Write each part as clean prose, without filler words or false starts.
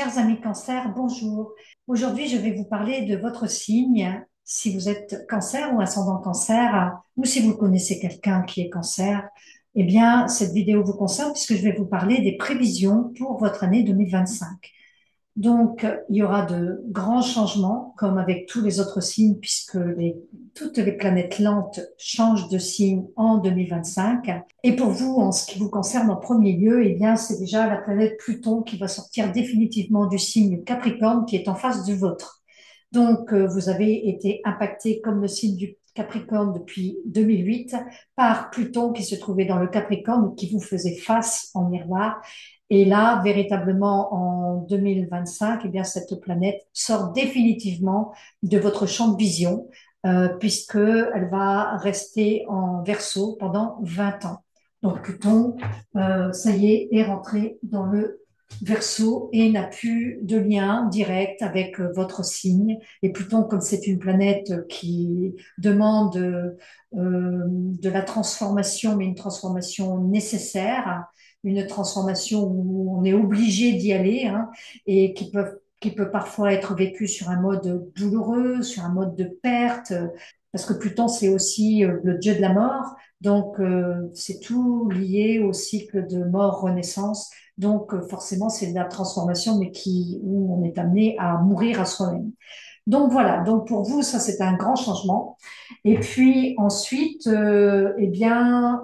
Chers amis Cancer, bonjour. Aujourd'hui, je vais vous parler de votre signe, si vous êtes Cancer ou ascendant Cancer, ou si vous connaissez quelqu'un qui est Cancer. Eh bien, cette vidéo vous concerne puisque je vais vous parler des prévisions pour votre année 2025. Donc, il y aura de grands changements, comme avec tous les autres signes, puisque toutes les planètes lentes changent de signe en 2025. Et pour vous, en ce qui vous concerne en premier lieu, eh bien, c'est déjà la planète Pluton qui va sortir définitivement du signe Capricorne qui est en face du vôtre. Donc, vous avez été impacté comme le signe du Capricorne depuis 2008 par Pluton qui se trouvait dans le Capricorne et qui vous faisait face en miroir. Et là, véritablement, en 2025, eh bien, cette planète sort définitivement de votre champ de vision, puisque elle va rester en Verseau pendant 20 ans. Donc, Pluton, ça y est rentré dans le Verseau et n'a plus de lien direct avec votre signe. Et Pluton, comme c'est une planète qui demande de la transformation, mais une transformation nécessaire, une transformation où on est obligé d'y aller, hein, et qui peut parfois être vécue sur un mode douloureux, sur un mode de perte, parce que Pluton, c'est aussi le dieu de la mort. Donc, c'est tout lié au cycle de mort-renaissance. Donc, forcément, c'est de la transformation, mais où on est amené à mourir à soi-même. Donc voilà, donc pour vous, ça c'est un grand changement. Et puis ensuite, eh bien,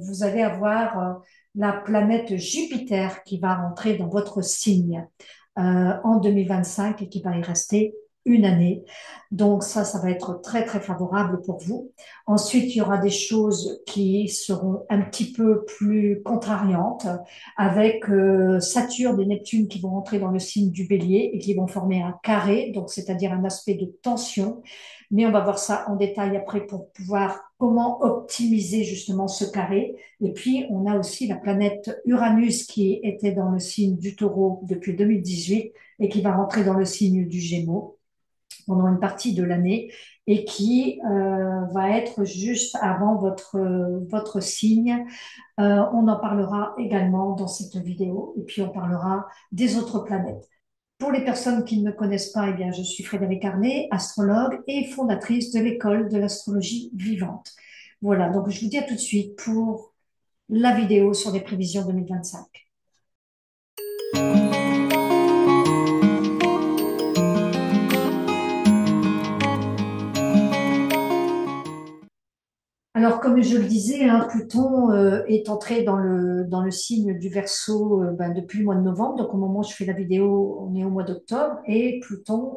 vous allez avoir la planète Jupiter qui va rentrer dans votre signe en 2025 et qui va y rester une année. Donc ça va être très très favorable pour vous. Ensuite, il y aura des choses qui seront un petit peu plus contrariantes avec Saturne et Neptune qui vont rentrer dans le signe du Bélier et qui vont former un carré, donc c'est-à-dire un aspect de tension. Mais on va voir ça en détail après pour pouvoir comment optimiser justement ce carré. Et puis, on a aussi la planète Uranus qui était dans le signe du Taureau depuis 2018 et qui va rentrer dans le signe du Gémeaux pendant une partie de l'année et qui va être juste avant votre signe. On en parlera également dans cette vidéo et puis on parlera des autres planètes. Pour les personnes qui ne me connaissent pas, eh bien, je suis Frédéric Arnet, astrologue et fondatrice de l'école de l'astrologie vivante. Voilà, donc je vous dis à tout de suite pour la vidéo sur les prévisions 2025. Alors, comme je le disais, hein, Pluton est entré dans le signe du Verseau depuis le mois de novembre. Donc, au moment où je fais la vidéo, on est au mois d'octobre et Pluton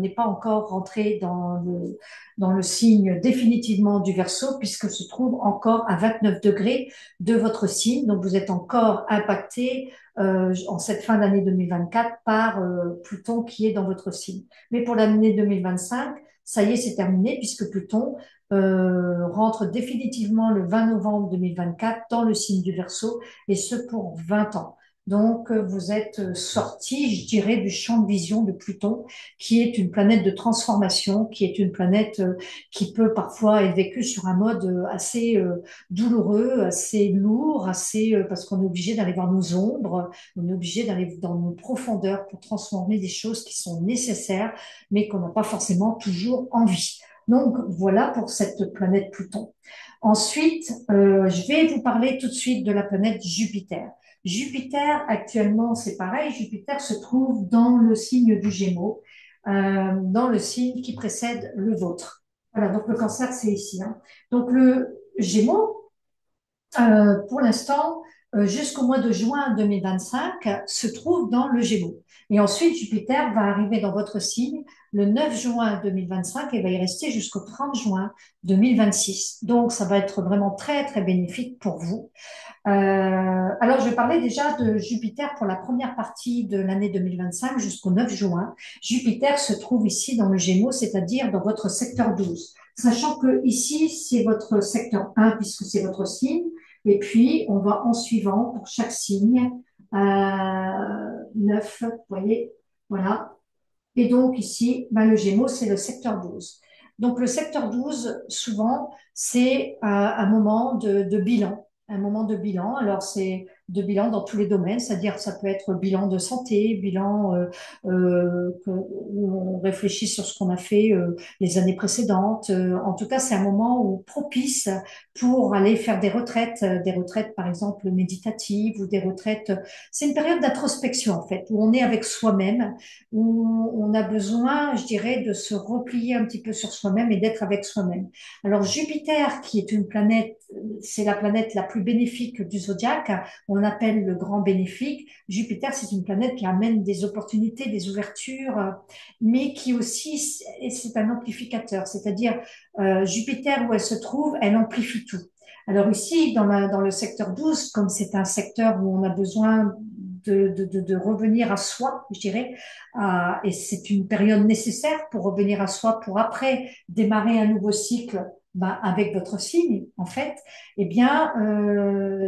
n'est pas encore rentré dans le signe définitivement du Verseau puisque se trouve encore à 29 degrés de votre signe. Donc, vous êtes encore impacté en cette fin d'année 2024 par Pluton qui est dans votre signe. Mais pour l'année 2025, ça y est, c'est terminé puisque Pluton rentre définitivement le 20 novembre 2024 dans le signe du Verseau et ce pour 20 ans. Donc, vous êtes sorti, je dirais, du champ de vision de Pluton, qui est une planète de transformation, qui est une planète qui peut parfois être vécue sur un mode assez douloureux, assez lourd, parce qu'on est obligé d'aller voir nos ombres, on est obligé d'aller dans nos profondeurs pour transformer des choses qui sont nécessaires, mais qu'on n'a pas forcément toujours envie. Donc voilà pour cette planète Pluton. Ensuite, je vais vous parler tout de suite de la planète Jupiter. Jupiter, actuellement, c'est pareil. Jupiter se trouve dans le signe du Gémeaux, dans le signe qui précède le vôtre. Voilà, donc le Cancer, c'est ici, hein. Donc le Gémeaux, pour l'instant, jusqu'au mois de juin 2025, se trouve dans le Gémeaux. Et ensuite, Jupiter va arriver dans votre signe le 9 juin 2025 et va y rester jusqu'au 30 juin 2026. Donc, ça va être vraiment très, très bénéfique pour vous. Alors, je vais parler déjà de Jupiter pour la première partie de l'année 2025 jusqu'au 9 juin. Jupiter se trouve ici dans le Gémeaux, c'est-à-dire dans votre secteur 12. Sachant que ici, c'est votre secteur 1 puisque c'est votre signe. Et puis, on va en suivant pour chaque signe, 9, vous voyez, voilà. Et donc ici, ben, le Gémeaux, c'est le secteur 12. Donc le secteur 12, souvent, c'est un moment de bilan. Un moment de bilan. Alors de bilan dans tous les domaines, c'est-à-dire ça peut être bilan de santé, bilan où on réfléchit sur ce qu'on a fait les années précédentes. En tout cas, c'est un moment où propice pour aller faire des retraites par exemple méditatives ou des retraites. C'est une période d'introspection en fait, où on est avec soi-même, où on a besoin, je dirais, de se replier un petit peu sur soi-même et d'être avec soi-même. Alors Jupiter, qui est une planète, c'est la planète la plus bénéfique du zodiaque, on l'appelle le grand bénéfique. Jupiter, c'est une planète qui amène des opportunités, des ouvertures, mais qui aussi, c'est un amplificateur, c'est-à-dire Jupiter, où elle se trouve, elle amplifie tout. Alors ici, dans le secteur 12, comme c'est un secteur où on a besoin de revenir à soi, je dirais, et c'est une période nécessaire pour revenir à soi, pour après démarrer un nouveau cycle ben, avec votre signe, en fait, eh bien,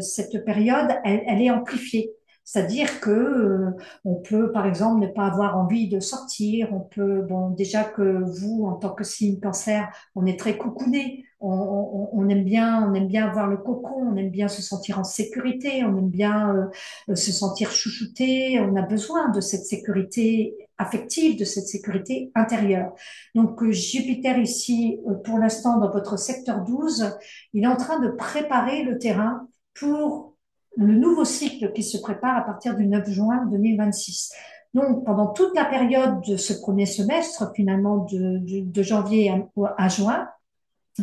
cette période, elle est amplifiée. C'est-à-dire que on peut, par exemple, ne pas avoir envie de sortir. On peut, bon, déjà que vous, en tant que signe cancer, on est très cocooné. On aime bien avoir le cocon. On aime bien se sentir en sécurité. On aime bien se sentir chouchouté. On a besoin de cette sécurité affective, de cette sécurité intérieure. Donc Jupiter ici, pour l'instant, dans votre secteur 12, il est en train de préparer le terrain pour le nouveau cycle qui se prépare à partir du 9 juin 2026. Donc, pendant toute la période de ce premier semestre, finalement de janvier à juin,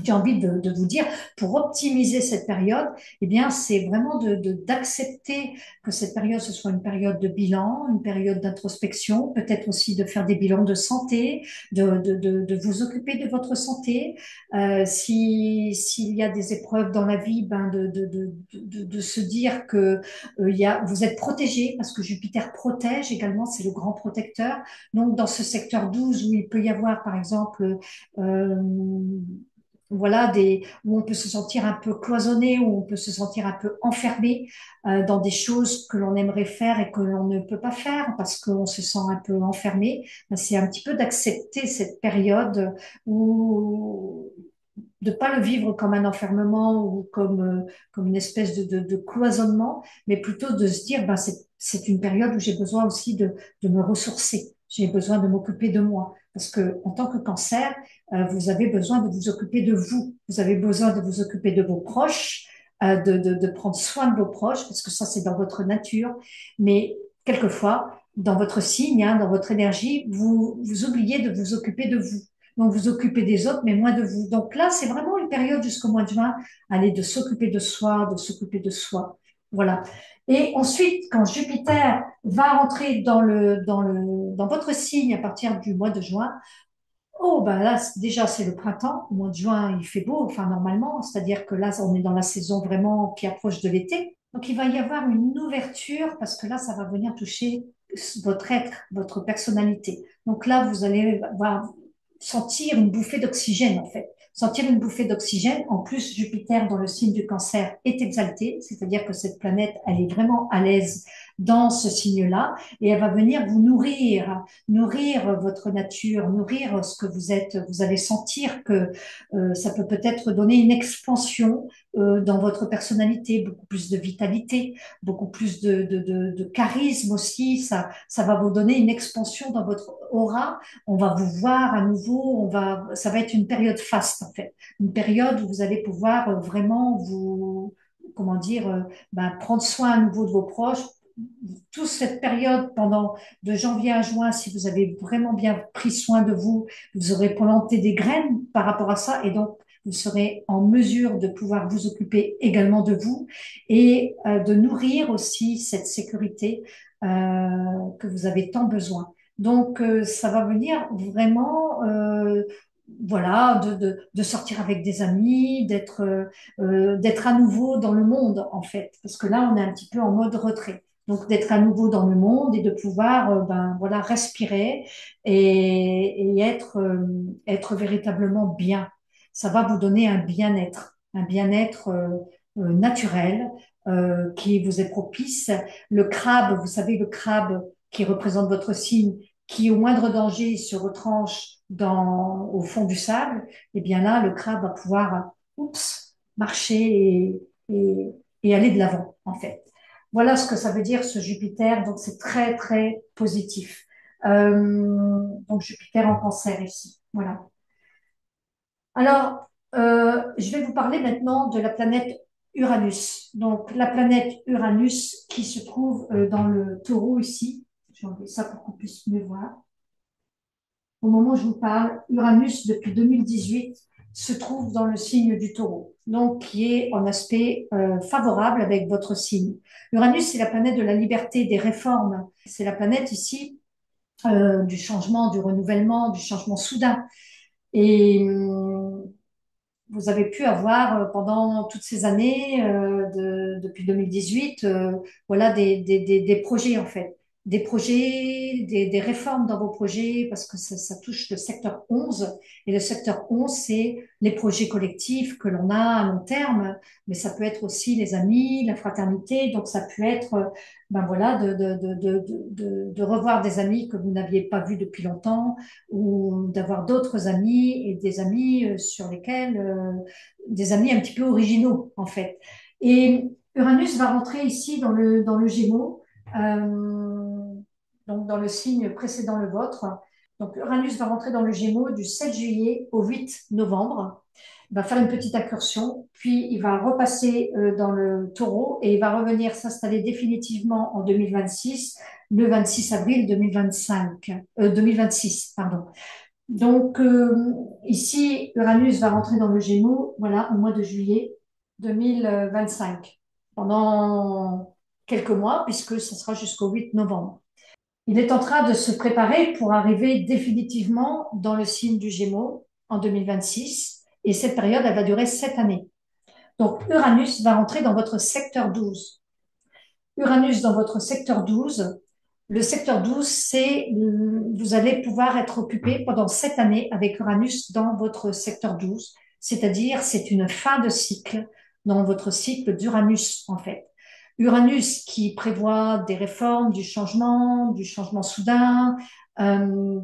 j'ai envie de vous dire, pour optimiser cette période, eh bien, c'est vraiment d'accepter que cette période, ce soit une période de bilan, une période d'introspection, peut-être aussi de faire des bilans de santé, de vous occuper de votre santé. S'il y a des épreuves dans la vie, ben de se dire que vous êtes protégé, parce que Jupiter protège également, c'est le grand protecteur. Donc, dans ce secteur 12 où il peut y avoir, par exemple, euh, voilà, où on peut se sentir un peu cloisonné, où on peut se sentir un peu enfermé dans des choses que l'on aimerait faire et que l'on ne peut pas faire parce qu'on se sent un peu enfermé. Ben, c'est un petit peu d'accepter cette période où de pas le vivre comme un enfermement ou comme une espèce de cloisonnement, mais plutôt de se dire, ben, c'est une période où j'ai besoin aussi de me ressourcer. J'ai besoin de m'occuper de moi. Parce que, en tant que cancer, vous avez besoin de vous occuper de vous. Vous avez besoin de vous occuper de vos proches, de prendre soin de vos proches, parce que ça, c'est dans votre nature. Mais quelquefois, dans votre signe, hein, dans votre énergie, vous oubliez de vous occuper de vous. Donc, vous occupez des autres, mais moins de vous. Donc là, c'est vraiment une période jusqu'au mois de juin, aller de s'occuper de soi, de s'occuper de soi. Voilà. Et ensuite, quand Jupiter va rentrer dans votre signe à partir du mois de juin, oh, ben là, déjà, c'est le printemps. Au mois de juin, il fait beau, enfin, normalement. C'est-à-dire que là, on est dans la saison vraiment qui approche de l'été. Donc, il va y avoir une ouverture parce que là, ça va venir toucher votre être, votre personnalité. Donc là, vous allez avoir sentir une bouffée d'oxygène, en fait. Sentir une bouffée d'oxygène. En plus, Jupiter, dans le signe du cancer, est exalté, c'est-à-dire que cette planète, elle est vraiment à l'aise dans ce signe-là, et elle va venir vous nourrir votre nature, nourrir ce que vous êtes. Vous allez sentir que ça peut peut-être donner une expansion dans votre personnalité, beaucoup plus de vitalité, beaucoup plus de charisme aussi. Ça va vous donner une expansion dans votre aura. On va vous voir à nouveau. Ça va être une période faste en fait, une période où vous allez pouvoir vraiment comment dire, ben, prendre soin à nouveau de vos proches. Toute cette période pendant de janvier à juin, si vous avez vraiment bien pris soin de vous, vous aurez planté des graines par rapport à ça et donc vous serez en mesure de pouvoir vous occuper également de vous et de nourrir aussi cette sécurité que vous avez tant besoin. Donc, ça va venir vraiment, voilà, de sortir avec des amis, d'être à nouveau dans le monde, en fait. Parce que là, on est un petit peu en mode retrait. Donc, d'être à nouveau dans le monde et de pouvoir, ben, voilà, respirer et être véritablement bien. Ça va vous donner un bien-être naturel qui vous est propice. Le crabe, vous savez, le crabe qui représente votre signe, qui au moindre danger se retranche au fond du sable, et bien là, le crabe va pouvoir, oups, marcher et aller de l'avant, en fait. Voilà ce que ça veut dire ce Jupiter. Donc c'est très très positif. Donc Jupiter en Cancer ici. Voilà. Alors, je vais vous parler maintenant de la planète Uranus. Donc la planète Uranus qui se trouve dans le Taureau ici. Je vais enlever ça pour qu'on puisse mieux voir. Au moment où je vous parle, Uranus, depuis 2018, se trouve dans le signe du Taureau, donc qui est en aspect favorable avec votre signe. Uranus, c'est la planète de la liberté, des réformes. C'est la planète ici du changement, du renouvellement, du changement soudain. Et vous avez pu avoir pendant toutes ces années, depuis 2018, voilà, des projets en fait. Des projets, des réformes dans vos projets, parce que ça touche le secteur 11. Et le secteur 11, c'est les projets collectifs que l'on a à long terme, mais ça peut être aussi les amis, la fraternité. Donc ça peut être, ben voilà, de revoir des amis que vous n'aviez pas vus depuis longtemps, ou d'avoir d'autres amis et des amis sur lesquels, des amis un petit peu originaux en fait. Et Uranus va rentrer ici dans le Gémeaux, euh, donc dans le signe précédent le vôtre. Donc Uranus va rentrer dans le Gémeaux du 7 juillet au 8 novembre. Il va faire une petite incursion, puis il va repasser dans le Taureau et il va revenir s'installer définitivement en 2026, le 26 avril 2025, 2026, pardon. Donc ici, Uranus va rentrer dans le Gémeaux, voilà, au mois de juillet 2025, pendant quelques mois, puisque ce sera jusqu'au 8 novembre. Il est en train de se préparer pour arriver définitivement dans le signe du Gémeaux en 2026, et cette période, elle va durer 7 années. Donc Uranus va rentrer dans votre secteur 12. Uranus dans votre secteur 12. Le secteur 12, c'est, vous allez pouvoir être occupé pendant 7 années avec Uranus dans votre secteur 12. C'est-à-dire, c'est une fin de cycle dans votre cycle d'Uranus, en fait. Uranus qui prévoit des réformes, du changement soudain.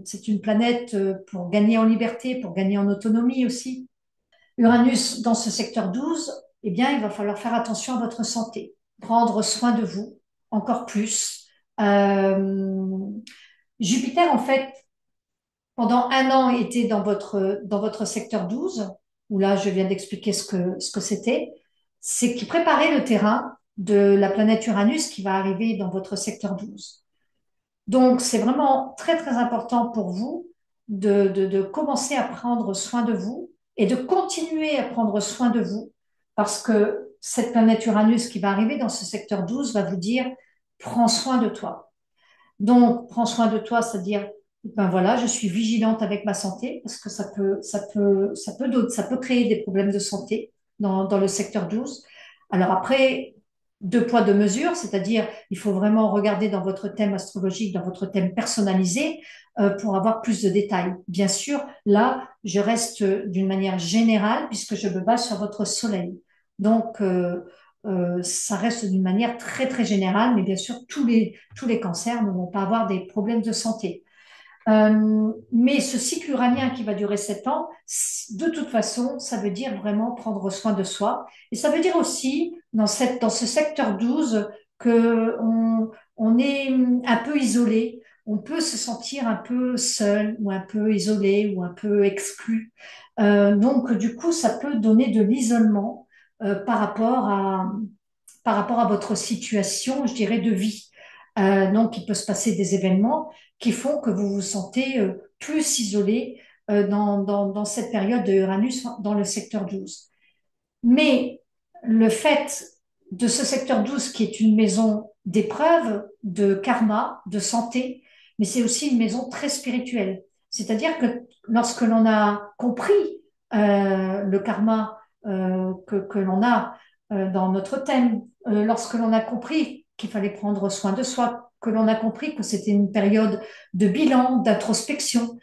C'est une planète pour gagner en liberté, pour gagner en autonomie aussi. Uranus dans ce secteur 12, eh bien, il va falloir faire attention à votre santé, prendre soin de vous encore plus. Euh, Jupiter, en fait, pendant un an, était dans votre secteur 12, où là, je viens d'expliquer ce que c'était. C'est qui préparait le terrain de la planète Uranus qui va arriver dans votre secteur 12. Donc, c'est vraiment très, très important pour vous de commencer à prendre soin de vous et de continuer à prendre soin de vous parce que cette planète Uranus qui va arriver dans ce secteur 12 va vous dire, prends soin de toi. Donc, prends soin de toi, c'est-à-dire, ben voilà, je suis vigilante avec ma santé parce que ça peut créer des problèmes de santé dans le secteur 12. Alors après, deux poids, deux mesures, c'est-à-dire, il faut vraiment regarder dans votre thème astrologique, dans votre thème personnalisé, pour avoir plus de détails. Bien sûr, là, je reste d'une manière générale puisque je me base sur votre soleil. Donc, ça reste d'une manière très, très générale, mais bien sûr, tous les cancers ne vont pas avoir des problèmes de santé. Mais ce cycle uranien qui va durer 7 ans, de toute façon, ça veut dire vraiment prendre soin de soi. Et ça veut dire aussi, dans ce secteur 12, que on est un peu isolé. On peut se sentir un peu seul ou un peu isolé ou un peu exclu. Donc, du coup, ça peut donner de l'isolement par rapport par rapport à votre situation, je dirais, de vie. Donc, il peut se passer des événements qui font que vous vous sentez plus isolé dans cette période de Uranus dans le secteur 12. Mais le fait de ce secteur 12 qui est une maison d'épreuve, de karma, de santé, mais c'est aussi une maison très spirituelle. C'est-à-dire que lorsque l'on a compris le karma que l'on a dans notre thème, lorsque l'on a compris qu'il fallait prendre soin de soi, que l'on a compris que c'était une période de bilan, d'introspection,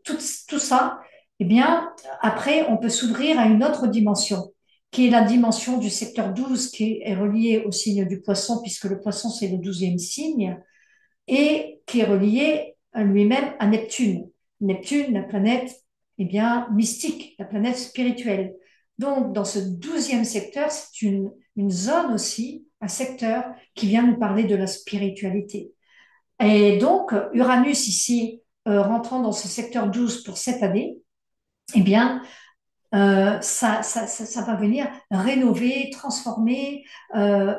tout ça, eh bien, après, on peut s'ouvrir à une autre dimension, qui est la dimension du secteur 12, qui est reliée au signe du poisson, puisque le poisson, c'est le 12e signe, et qui est relié à lui-même à Neptune. Neptune, la planète, eh bien, mystique, la planète spirituelle. Donc, dans ce 12e secteur, c'est une zone aussi un secteur qui vient nous parler de la spiritualité. Et donc, Uranus ici, rentrant dans ce secteur 12 pour cette année, eh bien, ça va venir rénover, transformer.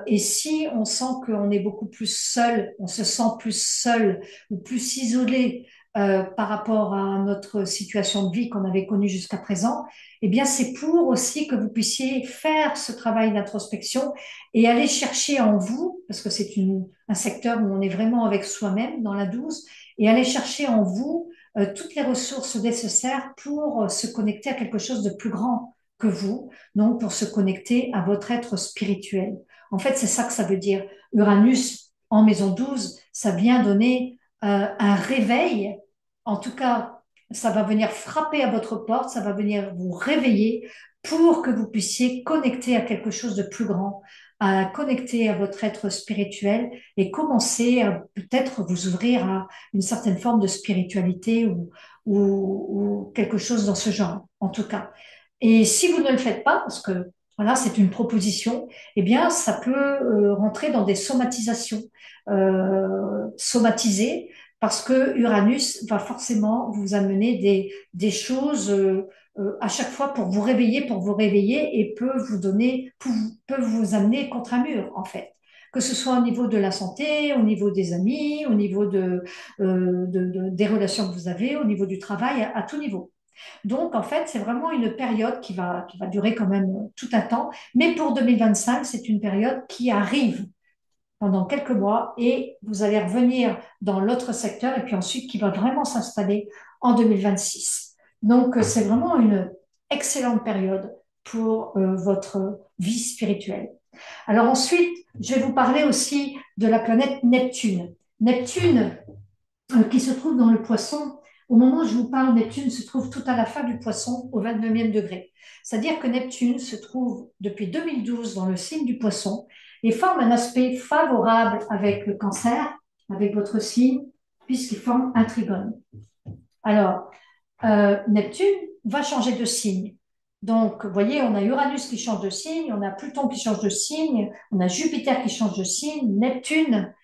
Et si on sent qu'on est beaucoup plus seul, on se sent plus seul ou plus isolé par rapport à notre situation de vie qu'on avait connue jusqu'à présent, eh bien, c'est pour aussi que vous puissiez faire ce travail d'introspection et aller chercher en vous, parce que c'est un secteur où on est vraiment avec soi-même dans la 12, et aller chercher en vous toutes les ressources nécessaires pour se connecter à quelque chose de plus grand que vous, donc pour se connecter à votre être spirituel. En fait, c'est ça que ça veut dire. Uranus en maison 12, ça vient donner un réveil. En tout cas, ça va venir frapper à votre porte, ça va venir vous réveiller pour que vous puissiez connecter à quelque chose de plus grand, à connecter à votre être spirituel et commencer à peut-être vous ouvrir à une certaine forme de spiritualité ou quelque chose dans ce genre, en tout cas. Et si vous ne le faites pas, parce que voilà, c'est une proposition, eh bien, ça peut rentrer dans des somatisations, somatiser, parce que Uranus va forcément vous amener des choses à chaque fois pour vous réveiller et peut vous donner, peut vous amener contre un mur, en fait. Que ce soit au niveau de la santé, au niveau des amis, au niveau des relations que vous avez, au niveau du travail, à tout niveau. Donc, en fait, c'est vraiment une période qui va durer quand même tout un temps. Mais pour 2025, c'est une période qui arrive pendant quelques mois et vous allez revenir dans l'autre secteur et puis ensuite qui va vraiment s'installer en 2026. Donc, c'est vraiment une excellente période pour votre vie spirituelle. Alors ensuite, je vais vous parler aussi de la planète Neptune. Neptune, qui se trouve dans le poisson. Au moment où je vous parle, Neptune se trouve tout à la fin du poisson, au 29e degré. C'est-à-dire que Neptune se trouve depuis 2012 dans le signe du poisson et forme un aspect favorable avec le cancer, avec votre signe, puisqu'il forme un trigone. Alors, Neptune va changer de signe. Donc, vous voyez, on a Uranus qui change de signe, on a Pluton qui change de signe, on a Jupiter qui change de signe, Neptune,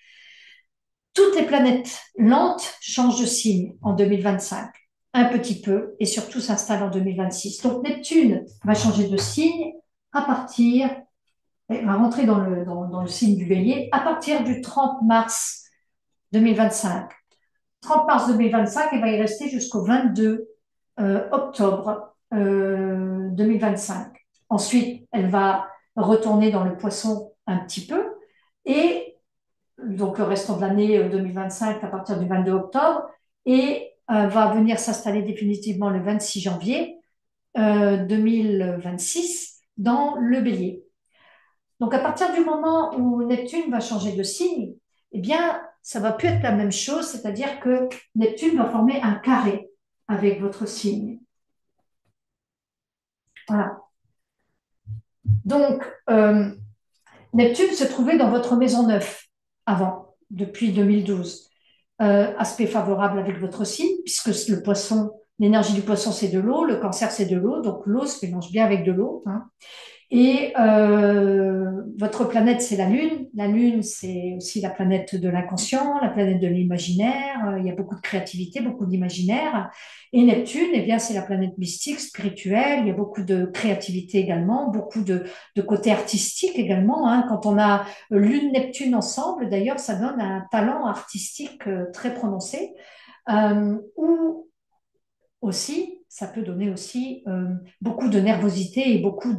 toutes les planètes lentes changent de signe en 2025, un petit peu, et surtout s'installe en 2026. Donc Neptune va changer de signe à partir, elle va rentrer dans le signe du Bélier à partir du 30 mars 2025. 30 mars 2025, elle va y rester jusqu'au 22 octobre 2025. Ensuite, elle va retourner dans le poisson un petit peu et donc le restant de l'année 2025 à partir du 22 octobre, et va venir s'installer définitivement le 26 janvier 2026 dans le Bélier. Donc à partir du moment où Neptune va changer de signe, eh bien ça va plus être la même chose, c'est-à-dire que Neptune va former un carré avec votre signe. Voilà. Donc Neptune se trouvait dans votre maison 9 avant, depuis 2012. Aspect favorable avec votre signe, puisque le poisson, l'énergie du poisson, c'est de l'eau, le cancer, c'est de l'eau, donc l'eau se mélange bien avec de l'eau. Hein. Et votre planète, c'est la Lune. La Lune, c'est aussi la planète de l'inconscient, la planète de l'imaginaire. Il y a beaucoup de créativité, beaucoup d'imaginaire. Et Neptune, eh bien, c'est la planète mystique, spirituelle. Il y a beaucoup de créativité également, beaucoup de côté artistique également. Hein. Quand on a Lune-Neptune ensemble, d'ailleurs, ça donne un talent artistique très prononcé. Ou aussi, ça peut donner aussi beaucoup de nervosité et beaucoup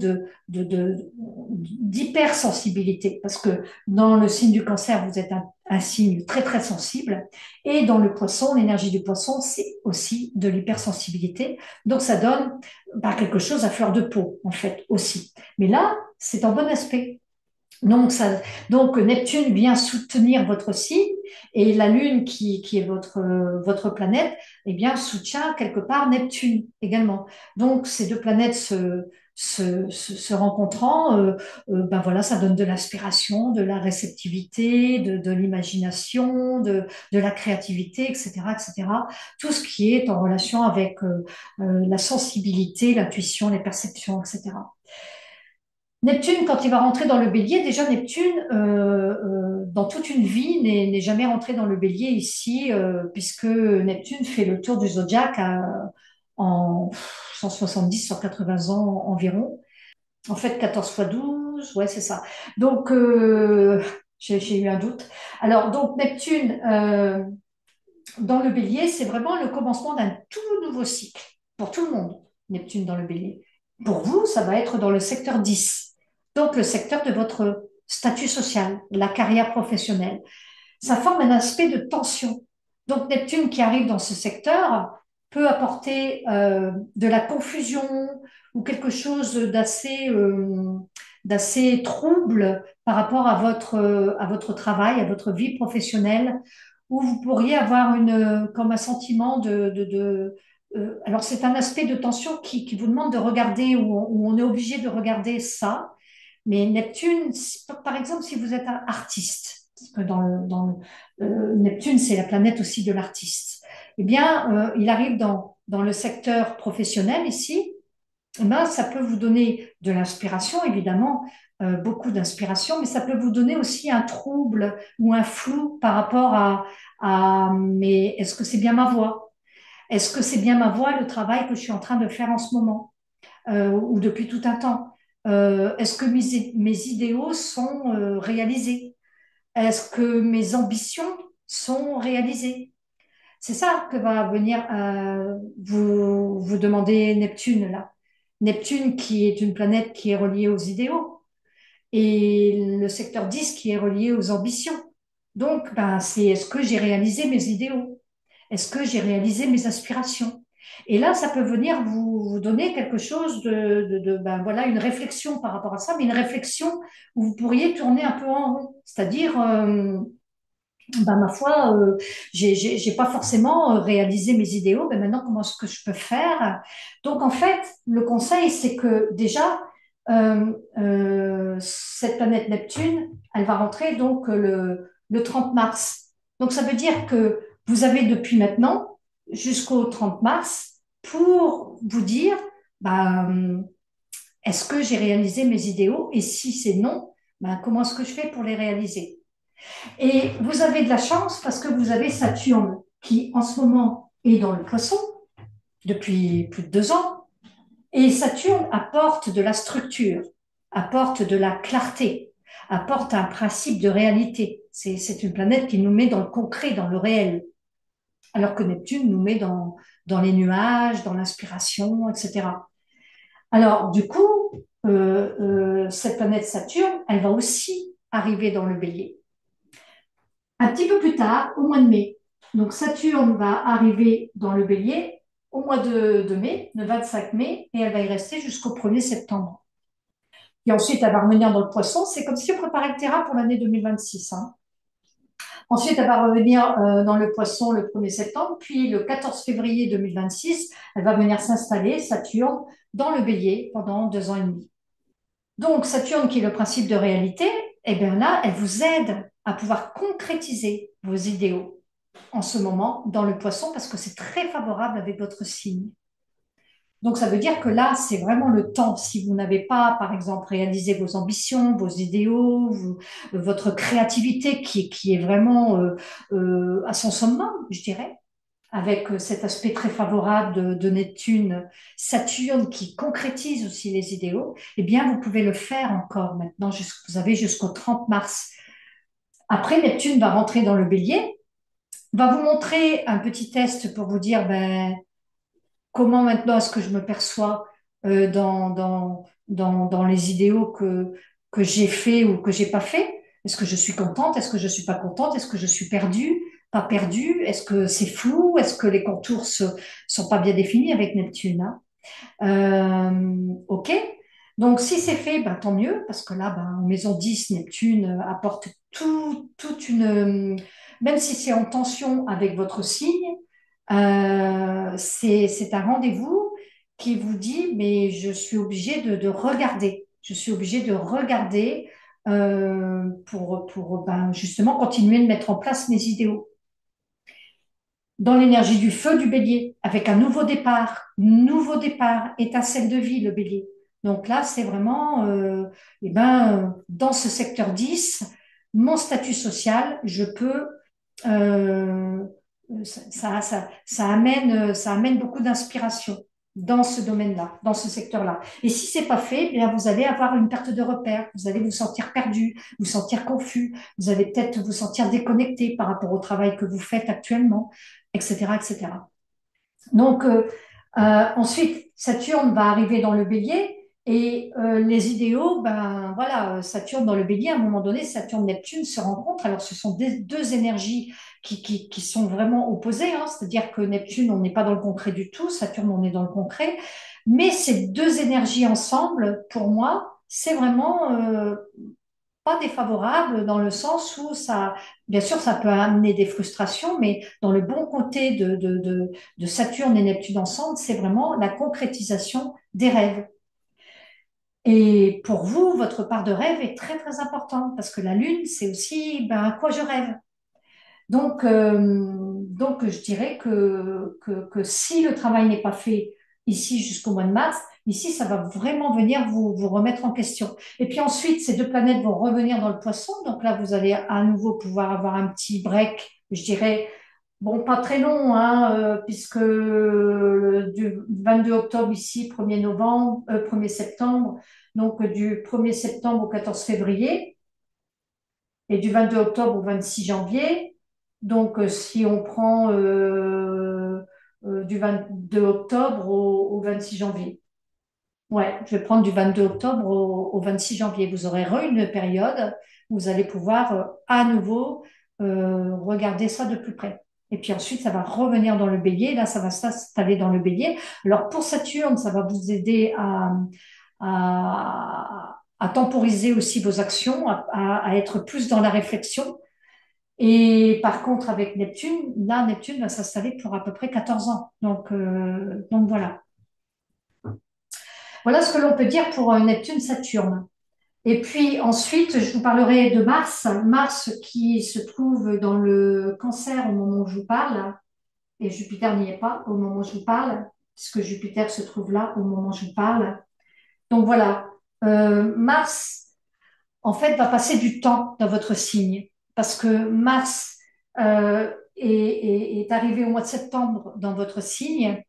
d'hypersensibilité. Parce que dans le signe du cancer, vous êtes un signe très, très sensible. Et dans le poisson, l'énergie du poisson, c'est aussi de l'hypersensibilité. Donc, ça donne quelque chose à fleur de peau, en fait, aussi. Mais là, c'est en bon aspect. Donc Neptune vient soutenir votre signe et la Lune qui est votre planète, eh bien, soutient quelque part Neptune également. Donc ces deux planètes se rencontrant, ben voilà, ça donne de l'inspiration, de la réceptivité, de l'imagination, de la créativité, etc., etc. Tout ce qui est en relation avec la sensibilité, l'intuition, les perceptions, etc. Neptune, quand il va rentrer dans le bélier, déjà Neptune, dans toute une vie, n'est jamais rentré dans le bélier ici, puisque Neptune fait le tour du zodiaque en 170, 180 ans environ. En fait, 14 fois 12, ouais, c'est ça. Donc, j'ai eu un doute. Alors, donc, Neptune, dans le bélier, c'est vraiment le commencement d'un tout nouveau cycle pour tout le monde, Neptune dans le bélier. Pour vous, ça va être dans le secteur 10, donc le secteur de votre statut social, la carrière professionnelle. Ça forme un aspect de tension. Donc Neptune qui arrive dans ce secteur peut apporter de la confusion ou quelque chose d'assez trouble par rapport à votre travail, à votre vie professionnelle, où vous pourriez avoir comme un sentiment alors c'est un aspect de tension qui vous demande de regarder, où on est obligé de regarder ça. Mais Neptune, par exemple, si vous êtes un artiste, parce que Neptune, c'est la planète aussi de l'artiste, eh bien, il arrive dans le secteur professionnel ici, eh ben, ça peut vous donner de l'inspiration, évidemment, beaucoup d'inspiration, mais ça peut vous donner aussi un trouble ou un flou par rapport mais est-ce que c'est bien ma voix? Est-ce que c'est bien ma voix, le travail que je suis en train de faire en ce moment, ou depuis tout un temps? Est-ce que mes idéaux sont réalisés? Est-ce que mes ambitions sont réalisées? C'est ça que va venir vous demander Neptune, là. Neptune qui est une planète qui est reliée aux idéaux et le secteur 10 qui est relié aux ambitions. Donc, ben, c'est est-ce que j'ai réalisé mes idéaux? Est-ce que j'ai réalisé mes aspirations? Et là, ça peut venir vous donner quelque chose ben voilà, une réflexion par rapport à ça, mais une réflexion où vous pourriez tourner un peu en rond. C'est-à-dire, ben, ma foi, j'ai pas forcément réalisé mes idéaux, mais maintenant, comment est-ce que je peux faire? Donc, en fait, le conseil, c'est que déjà, cette planète Neptune, elle va rentrer donc le 30 mars. Donc, ça veut dire que vous avez depuis maintenant jusqu'au 30 mars pour vous dire, ben, est-ce que j'ai réalisé mes idéaux? Et si c'est non, ben, comment est-ce que je fais pour les réaliser? Et vous avez de la chance parce que vous avez Saturne qui, en ce moment, est dans le poisson depuis plus de 2 ans. Et Saturne apporte de la structure, apporte de la clarté, apporte un principe de réalité. C'est une planète qui nous met dans le concret, dans le réel, alors que Neptune nous met dans les nuages, dans l'inspiration, etc. Alors, du coup, cette planète Saturne, elle va aussi arriver dans le bélier. Un petit peu plus tard, au mois de mai. Donc Saturne va arriver dans le bélier au mois de mai, le 25 mai, et elle va y rester jusqu'au 1er septembre. Et ensuite, elle va revenir dans le poisson. C'est comme si on préparait le terrain pour l'année 2026. Hein. Ensuite, elle va revenir dans le poisson le 1er septembre. Puis le 14 février 2026, elle va venir s'installer, Saturne, dans le bélier pendant 2 ans et demi. Donc, Saturne, qui est le principe de réalité, eh bien là, elle vous aide à pouvoir concrétiser vos idéaux en ce moment dans le poisson parce que c'est très favorable avec votre signe. Donc, ça veut dire que là, c'est vraiment le temps. Si vous n'avez pas, par exemple, réalisé vos ambitions, vos idéaux, votre créativité qui est vraiment à son summum, je dirais, avec cet aspect très favorable de Neptune, Saturne qui concrétise aussi les idéaux, eh bien, vous pouvez le faire encore maintenant. Vous avez jusqu'au 30 mars. Après, Neptune va rentrer dans le bélier, va vous montrer un petit test pour vous dire ben, comment maintenant est-ce que je me perçois dans les idéaux que j'ai fait ou que j'ai pas fait. Est-ce que je suis contente? Est-ce que je suis pas contente? Est-ce que je suis perdue? Pas perdue? Est-ce que c'est flou? Est-ce que les contours sont pas bien définis avec Neptune, hein? Ok. Donc, si c'est fait, ben, tant mieux, parce que là, ben, en maison 10, Neptune apporte toute même si c'est en tension avec votre signe, c'est un rendez-vous qui vous dit, mais je suis obligée de regarder. Je suis obligée de regarder pour ben, justement continuer de mettre en place mes idéaux dans l'énergie du feu du bélier, avec un nouveau départ, étincelle de vie, le bélier. Donc là, c'est vraiment, dans ce secteur 10, mon statut social, je peux, euh, ça amène beaucoup d'inspiration dans ce domaine-là, dans ce secteur-là. Et si c'est pas fait, eh bien, vous allez avoir une perte de repère, vous allez vous sentir perdu, vous sentir confus, vous allez peut-être vous sentir déconnecté par rapport au travail que vous faites actuellement, etc., etc. Donc, ensuite, Saturne va arriver dans le bélier et les idéaux, ben voilà, Saturne dans le bélier, à un moment donné, Saturne-Neptune se rencontrent. Alors, ce sont deux énergies qui sont vraiment opposées, hein, c'est-à-dire que Neptune, on n'est pas dans le concret du tout, Saturne, on est dans le concret. Mais ces deux énergies ensemble, pour moi, c'est vraiment pas défavorable dans le sens où ça, bien sûr, ça peut amener des frustrations, mais dans le bon côté de Saturne et Neptune ensemble, c'est vraiment la concrétisation des rêves. Et pour vous, votre part de rêve est très, très importante parce que la Lune, c'est aussi ben, à quoi je rêve. Donc, je dirais que si le travail n'est pas fait ici jusqu'au mois de mars, ici, ça va vraiment venir vous remettre en question. Et puis ensuite, ces deux planètes vont revenir dans le poisson. Donc là, vous allez à nouveau pouvoir avoir un petit break, je dirais, bon, pas très long, hein, puisque du 22 octobre ici, 1er novembre, 1er septembre, donc du 1er septembre au 14 février et du 22 octobre au 26 janvier. Donc, si on prend du 22 octobre au 26 janvier. Ouais, je vais prendre du 22 octobre au 26 janvier. Vous aurez une période où vous allez pouvoir à nouveau regarder ça de plus près. Et puis ensuite, ça va revenir dans le bélier. Là, ça va s'installer dans le bélier. Alors, pour Saturne, ça va vous aider à temporiser aussi vos actions, à être plus dans la réflexion. Et par contre, avec Neptune, là, Neptune va s'installer pour à peu près 14 ans. Donc voilà. Voilà ce que l'on peut dire pour Neptune-Saturne. Et puis ensuite, je vous parlerai de Mars. Mars qui se trouve dans le Cancer au moment où je vous parle. Et Jupiter n'y est pas au moment où je vous parle, puisque Jupiter se trouve là au moment où je vous parle. Donc voilà. Mars, en fait, va passer du temps dans votre signe. Parce que Mars est arrivé au mois de septembre dans votre signe.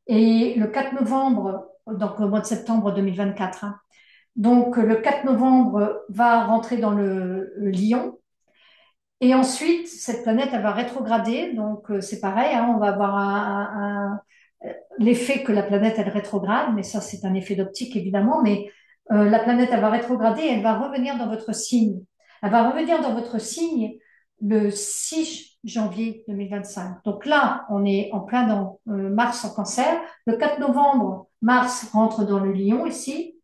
Et le 4 novembre, donc au mois de septembre 2024, hein. Donc le 4 novembre va rentrer dans le Lion. Et ensuite, cette planète, elle va rétrograder. Donc c'est pareil, hein, on va avoir l'effet que la planète, elle rétrograde, mais ça, c'est un effet d'optique, évidemment. Mais la planète, elle va rétrograder et elle va revenir dans votre signe. Elle va revenir dans votre signe le 6 janvier 2025. Donc là, on est en plein dans Mars en Cancer. Le 4 novembre, Mars rentre dans le Lion ici.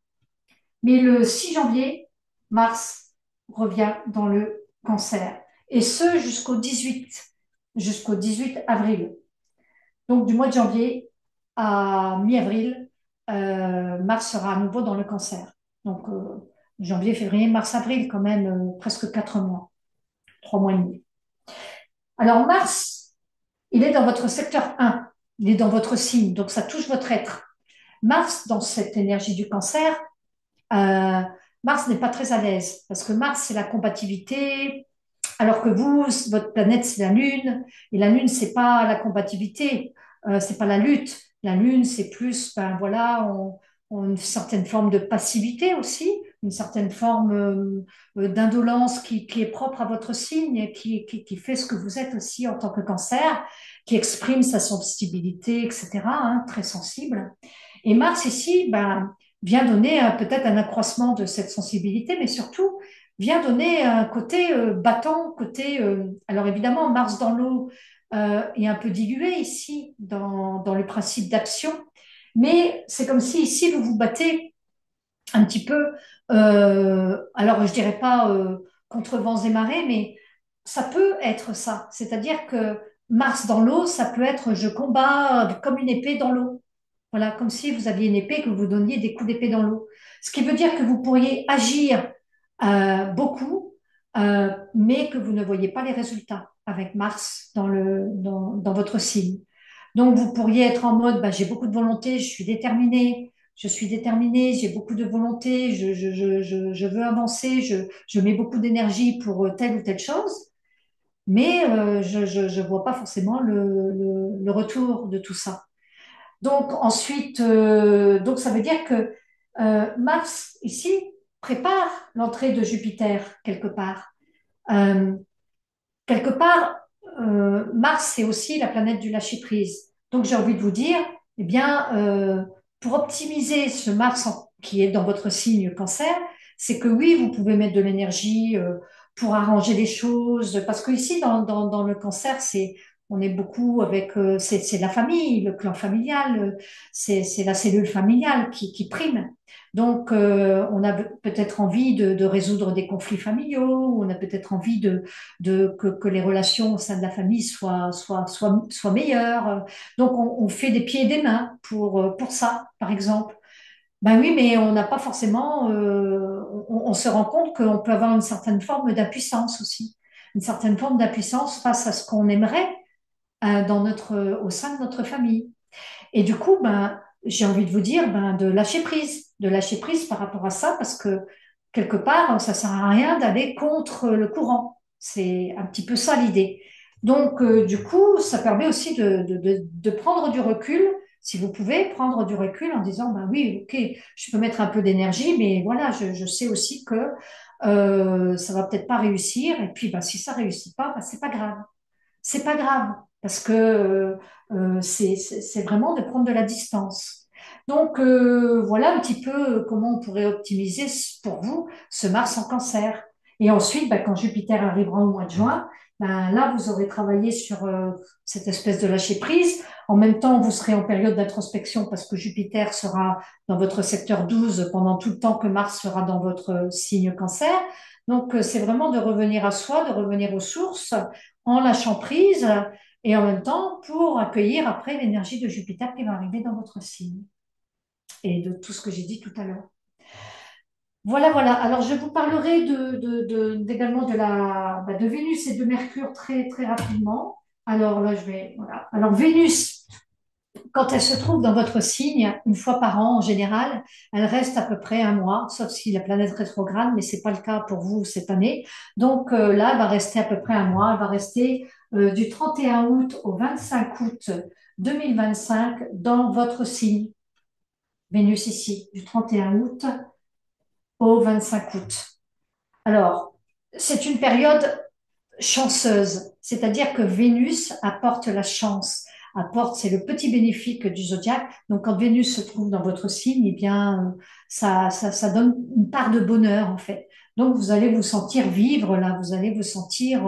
Mais le 6 janvier, Mars revient dans le Cancer. Et ce, jusqu'au 18 avril. Donc, du mois de janvier à mi-avril, Mars sera à nouveau dans le Cancer. Donc, janvier, février, mars, avril, quand même, presque 4 mois, 3 mois et demi. Alors, Mars, il est dans votre secteur 1, il est dans votre signe, donc ça touche votre être. Mars, dans cette énergie du Cancer, euh, Mars n'est pas très à l'aise parce que Mars, c'est la combativité, alors que vous, votre planète, c'est la Lune, et la Lune, c'est pas la combativité, c'est pas la lutte. La Lune, c'est plus, ben voilà, on une certaine forme de passivité aussi, une certaine forme d'indolence qui est propre à votre signe, qui fait ce que vous êtes aussi en tant que Cancer, qui exprime sa sensibilité, etc., hein, très sensible. Et Mars ici, ben, vient donner peut-être un accroissement de cette sensibilité, mais surtout vient donner un côté battant, côté. Alors évidemment, Mars dans l'eau est un peu dilué ici dans le principe d'action, mais c'est comme si ici vous vous battez un petit peu. Alors je dirais pas contre vents et marées, mais ça peut être ça. C'est-à-dire que Mars dans l'eau, ça peut être je combats comme une épée dans l'eau. Voilà, comme si vous aviez une épée, que vous donniez des coups d'épée dans l'eau. Ce qui veut dire que vous pourriez agir beaucoup, mais que vous ne voyez pas les résultats avec Mars dans votre signe. Donc, vous pourriez être en mode, bah, j'ai beaucoup de volonté, je suis déterminée, je suis déterminée, j'ai beaucoup de volonté, je veux avancer, je mets beaucoup d'énergie pour telle ou telle chose, mais je vois pas forcément le retour de tout ça. Donc ensuite, donc ça veut dire que Mars ici prépare l'entrée de Jupiter quelque part. Euh, Quelque part, Mars, c'est aussi la planète du lâcher-prise. Donc, j'ai envie de vous dire, eh bien, pour optimiser ce Mars qui est dans votre signe cancer, c'est que oui, vous pouvez mettre de l'énergie pour arranger les choses, parce que ici, dans le cancer, on est beaucoup avec, c'est la famille, le clan familial, c'est la cellule familiale qui prime. Donc, on a peut-être envie de résoudre des conflits familiaux, on a peut-être envie que les relations au sein de la famille soient meilleures. Donc, on fait des pieds et des mains pour ça, par exemple. Ben oui, mais on n'a pas forcément, on se rend compte qu'on peut avoir une certaine forme d'impuissance aussi, une certaine forme d'impuissance face à ce qu'on aimerait au sein de notre famille. Et du coup, ben, j'ai envie de vous dire ben, de lâcher prise par rapport à ça, parce que quelque part, ça sert à rien d'aller contre le courant. C'est un petit peu ça l'idée. Donc, du coup, ça permet aussi de prendre du recul, si vous pouvez prendre du recul en disant, ben oui, ok, je peux mettre un peu d'énergie, mais voilà, je sais aussi que ça va peut-être pas réussir. Et puis, ben, si ça réussit pas, ben, c'est pas grave. C'est pas grave parce que c'est vraiment de prendre de la distance. Donc voilà un petit peu comment on pourrait optimiser pour vous ce Mars en Cancer. Et ensuite, bah, quand Jupiter arrivera au mois de juin, ben, là vous aurez travaillé sur cette espèce de lâcher prise. En même temps, vous serez en période d'introspection parce que Jupiter sera dans votre secteur 12 pendant tout le temps que Mars sera dans votre signe Cancer. Donc c'est vraiment de revenir à soi, de revenir aux sources en lâchant prise et en même temps pour accueillir après l'énergie de Jupiter qui va arriver dans votre signe et de tout ce que j'ai dit tout à l'heure. Voilà, voilà. Alors, je vous parlerai également de Vénus et de Mercure très, très rapidement. Alors là, voilà. Alors, Vénus, quand elle se trouve dans votre signe, une fois par an en général, elle reste à peu près un mois, sauf si la planète rétrograde, mais c'est pas le cas pour vous cette année. Donc là, elle va rester à peu près un mois. Elle va rester du 31 août au 25 août 2025 dans votre signe. Vénus ici, du 31 août au 25 août. Alors, c'est une période chanceuse, c'est-à-dire que Vénus apporte la chance, c'est le petit bénéfique du zodiaque. Donc, quand Vénus se trouve dans votre signe, eh bien, ça donne une part de bonheur, en fait. Donc, vous allez vous sentir vivre là, vous allez vous sentir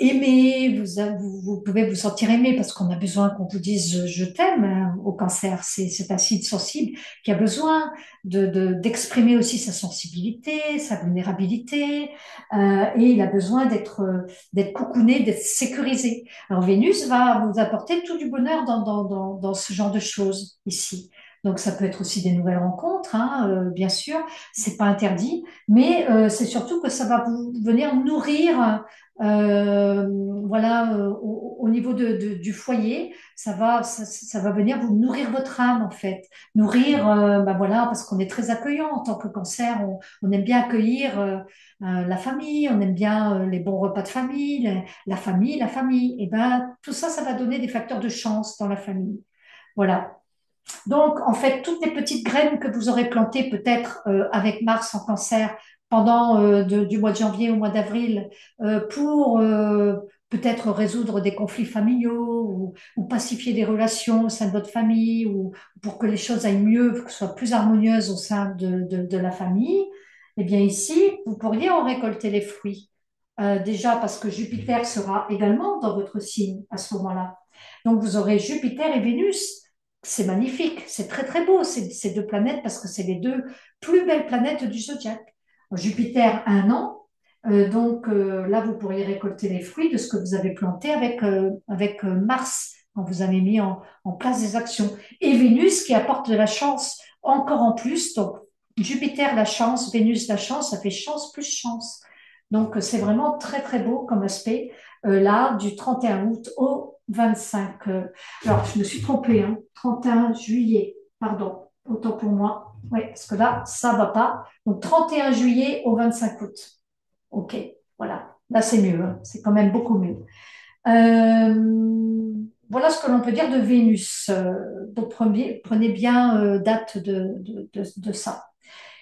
aimé, vous pouvez vous sentir aimé parce qu'on a besoin qu'on vous dise je t'aime hein, au cancer. C'est un signe sensible qui a besoin d'exprimer aussi sa sensibilité, sa vulnérabilité, et il a besoin d'être cocooné, d'être sécurisé. Alors Vénus va vous apporter tout du bonheur dans ce genre de choses ici. Donc ça peut être aussi des nouvelles rencontres, hein, bien sûr, c'est pas interdit, mais c'est surtout que ça va vous venir nourrir, euh, voilà, au niveau du foyer, ça va venir vous nourrir votre âme en fait, nourrir, bah voilà, parce qu'on est très accueillant en tant que cancer, on aime bien accueillir. La famille, on aime bien les bons repas de famille, la famille, la famille. Et ben tout ça, ça va donner des facteurs de chance dans la famille. Voilà. Donc, en fait, toutes les petites graines que vous aurez plantées peut-être avec Mars en cancer pendant du mois de janvier au mois d'avril pour peut-être résoudre des conflits familiaux ou pacifier des relations au sein de votre famille ou pour que les choses aillent mieux, que ce soit plus harmonieuse au sein de la famille, eh bien ici, vous pourriez en récolter les fruits. Déjà parce que Jupiter sera également dans votre signe à ce moment-là. Donc, vous aurez Jupiter et Vénus. C'est magnifique, c'est très très beau ces deux planètes parce que c'est les deux plus belles planètes du zodiaque. Jupiter, un an, donc là vous pourriez récolter les fruits de ce que vous avez planté avec Mars quand vous avez mis en place des actions. Et Vénus qui apporte de la chance encore en plus. Donc Jupiter la chance, Vénus la chance, ça fait chance plus chance. Donc c'est vraiment très très beau comme aspect là du 31 août au 25. Alors je me suis trompée, hein, 31 juillet, pardon. autant pour moi. Oui, parce que là, ça va pas. Donc, 31 juillet au 25 août. OK, voilà. Là, c'est mieux, hein. C'est quand même beaucoup mieux. Voilà ce que l'on peut dire de Vénus. Donc, prenez bien date de ça.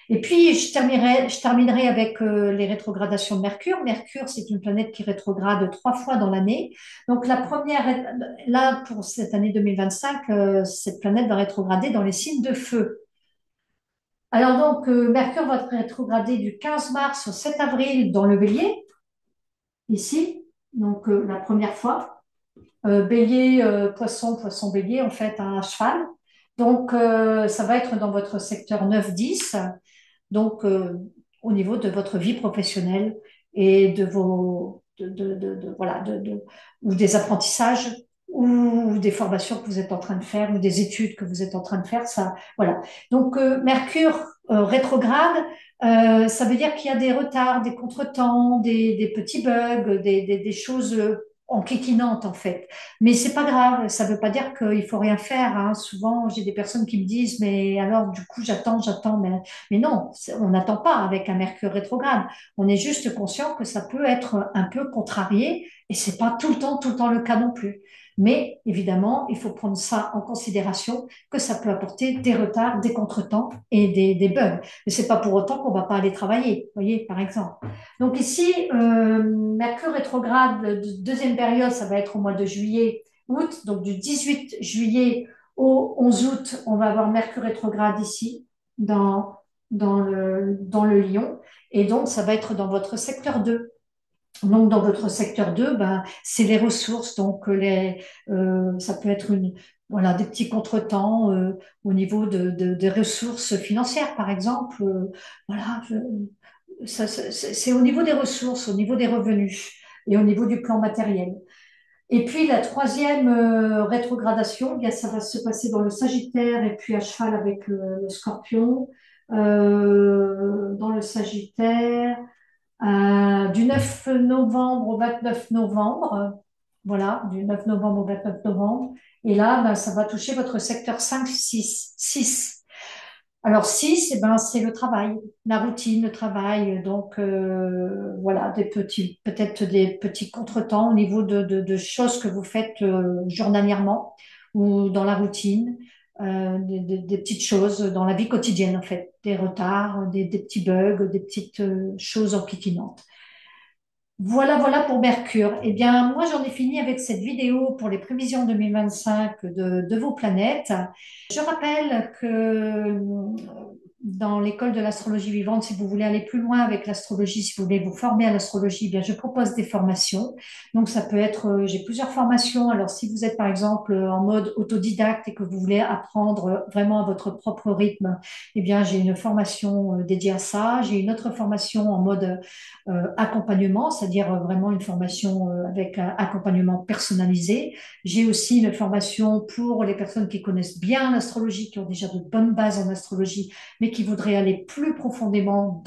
Et puis, je terminerai avec les rétrogradations de Mercure. Mercure, c'est une planète qui rétrograde 3 fois dans l'année. Donc, la première, là, pour cette année 2025, cette planète va rétrograder dans les signes de feu. Alors donc, Mercure va rétrograder du 15 mars au 7 avril dans le Bélier, ici, donc la première fois. Bélier, poisson, poisson, bélier, en fait, un cheval. Donc, ça va être dans votre secteur 9-10, donc au niveau de votre vie professionnelle et de vos, voilà, ou des apprentissages ou des formations que vous êtes en train de faire ou des études que vous êtes en train de faire, ça, voilà. Donc, Mercure rétrograde, ça veut dire qu'il y a des retards, des contretemps, des petits bugs, des choses enquiquinantes en fait. Mais c'est pas grave, ça veut pas dire qu'il faut rien faire, hein. Souvent, j'ai des personnes qui me disent, mais alors du coup, j'attends, mais non, on n'attend pas avec un Mercure rétrograde. On est juste conscient que ça peut être un peu contrarié et c'est pas tout le temps le cas non plus. Mais évidemment, il faut prendre ça en considération, que ça peut apporter des retards, des contretemps et des bugs. Mais c'est pas pour autant qu'on va pas aller travailler, vous voyez, par exemple. Donc ici, Mercure rétrograde, deuxième période, ça va être au mois de juillet, août. Donc du 18 juillet au 11 août, on va avoir Mercure rétrograde ici, dans le Lion. Et donc, ça va être dans votre secteur 2. Donc, dans votre secteur 2, ben, c'est les ressources. Donc, ça peut être voilà, des petits contretemps au niveau des ressources financières, par exemple. Voilà, c'est au niveau des ressources, au niveau des revenus et au niveau du plan matériel. Et puis, la troisième rétrogradation, eh bien, ça va se passer dans le Sagittaire et puis à cheval avec le Scorpion. Dans le Sagittaire du 9 novembre au 29 novembre. Voilà, du 9 novembre au 29 novembre. Et là, ben, ça va toucher votre secteur 5, 6, 6. Alors 6, eh ben, c'est le travail, la routine, le travail. Donc voilà, peut-être des petits contretemps au niveau de choses que vous faites journalièrement ou dans la routine, des petites choses dans la vie quotidienne en fait, des retards, des petits bugs, des petites choses enquiquinantes. Voilà, voilà pour Mercure. Eh bien, moi, j'en ai fini avec cette vidéo pour les prévisions 2025 de vos planètes. Je rappelle que dans l'école de l'astrologie vivante, si vous voulez aller plus loin avec l'astrologie, si vous voulez vous former à l'astrologie, eh bien, je propose des formations. Donc, ça peut être, j'ai plusieurs formations. Alors, si vous êtes, par exemple, en mode autodidacte et que vous voulez apprendre vraiment à votre propre rythme, eh bien, j'ai une formation dédiée à ça. J'ai une autre formation en mode accompagnement, c'est-à-dire vraiment une formation avec un accompagnement personnalisé. J'ai aussi une formation pour les personnes qui connaissent bien l'astrologie, qui ont déjà de bonnes bases en astrologie, mais qui voudraient aller plus profondément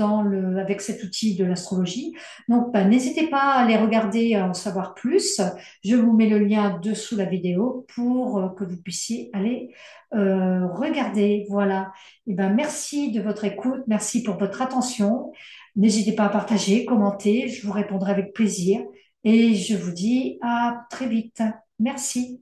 avec cet outil de l'astrologie. Donc, ben, n'hésitez pas à les regarder, à en savoir plus. Je vous mets le lien dessous la vidéo pour que vous puissiez aller regarder. Voilà. Et ben, merci de votre écoute, merci pour votre attention. N'hésitez pas à partager, commenter, je vous répondrai avec plaisir et je vous dis à très vite. Merci.